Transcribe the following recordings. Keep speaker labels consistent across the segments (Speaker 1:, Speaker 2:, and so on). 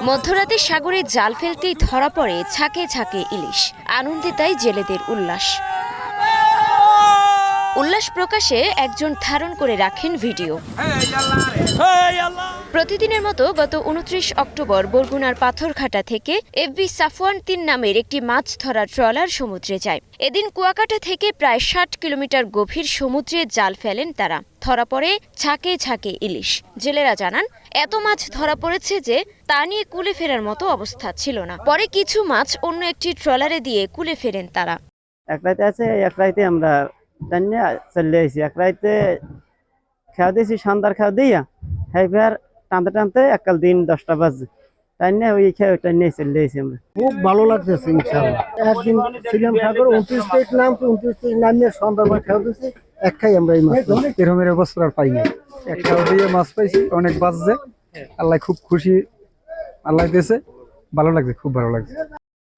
Speaker 1: মধ্যরাতে সাগরে জাল ফেলতেই ধরা পড়ে ঝাঁকে ঝাঁকে ইলিশ। আনন্দে তাই জেলেদের উল্লাস প্রকাশে একজন ধারণ করে রাখেন ভিডিও। প্রতিদিনের মতো গত ২৯ অক্টোবর বরগুনার পাথরঘাটা থেকে এফবি সাফওয়ান ৩ নামের একটি মাছ ধরার ট্রলার সমুদ্রে যায়। এদিন কুয়াকাটা থেকে প্রায় ৬০ কিলোমিটার গভীর সমুদ্রে জাল ফেলেন তারা। ধরা পড়ে ঝাঁকে ঝাঁকে ইলিশ। জেলেরা জানান, এত মাছ ধরা পড়েছে যে তা নিয়ে কুলে ফেরার মতো অবস্থা ছিল না। পরে কিছু মাছ অন্য একটি ট্রলারে দিয়ে কুলে ফেরেন তারা।
Speaker 2: এক রাইতে আছে, এক রাইতে আমরা চলে আসি। এক রাইতে খাওয়া দিয়েছি, সন্ধ্যার খাওয়া দিয়া এবার টানতে টানতে একাল দিন 10টা বাজে তাই না ওই খেয়ে নিয়ে চলে আসি আমরা।
Speaker 3: খুব ভালো লাগতেছে ইনশাআল্লাহ। একদিন ছিলাম ঠাকুর 29 তারিখ নাম 29 তারিখ নামিয়ে সন্ধ্যাবার খাওয়া দিয়েছি, এক খাই আমরা এই মাছ।
Speaker 4: এরকমের বছর আর পাইনি, এক খাওয়া দিয়ে মাছ পাইছি, অনেক বাজছে। আল্লাহ খুব খুশি, আল্লাহ দিয়েছে, ভালো লাগছে, খুব ভালো লাগছে।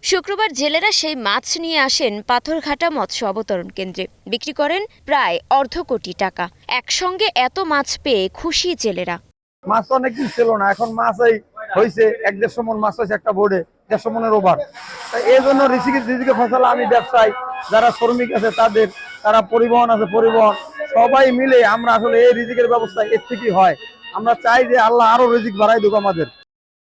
Speaker 1: শুক্রবার জেলেরা সেই মাছ নিয়ে আসেন পাথরঘাটা মৎস্য অবতরণ কেন্দ্রে। বিক্রি করেন প্রায় $1.5 কোটি টাকা। একসঙ্গে এত মাছ পেয়ে খুশি জেলেরা।
Speaker 5: মাছ অনেকদিন ছিল না, এখন মাছ হয়েছে ১-১.৫ মন মাছ হয়েছে একটা বোর্ডে, ১৫০ মনের ওভার। এই জন্য রিজিকে ফসলা আমি ব্যবসায়ী, যারা শ্রমিক আছে তাদের, তারা পরিবহন আছে পরিবহন, সবাই মিলে আমরা আসলে এই রিজিকের ব্যবস্থা এর থেকেই হয়। আমরা চাই যে আল্লাহ আরো রিজিক বাড়াই দেব আমাদের।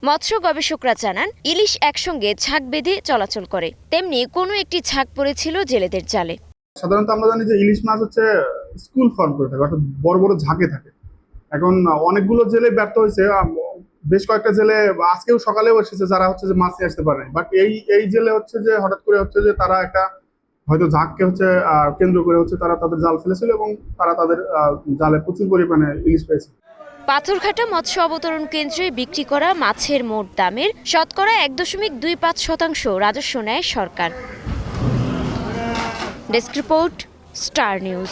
Speaker 1: মৎস্য গবেষকরা জানান, ইলিশ একসঙ্গে ঝাঁক বেঁধে চলাচল করে, তেমনি কোনো একটি ঝাঁক পড়েছিল জেলেদের জালে।
Speaker 6: সাধারণত আমরা জানি যে ইলিশ মাছ হচ্ছে স্কুল ফর্ম করে থাকে, অর্থাৎ বড় বড় ঝাঁকে থাকে। এখন অনেকগুলো জেলে ব্যর্থ হয়েছে, বেশ কয়েকটা জেলে আজকেও সকালেও এসেছে যারা হচ্ছে যে মাছ নিয়ে আসতে পারে। বাট এই জেলে হচ্ছে যে হঠাৎ করে হচ্ছে যে তারা একটা হয়তো ঝাঁককে হচ্ছে কেন্দ্র করে হচ্ছে তারা তাদের জাল ফেলেছিল এবং তারা তাদের জালে প্রচুর পরিমাণে ইলিশ পেয়েছে।
Speaker 1: পাথরঘাটা মৎস্য অবতরণ কেন্দ্রে বিক্রি করা মাছের মোট দামের শতকরা ১.২৫% রাজস্ব নেয় সরকার। Desk report, star news.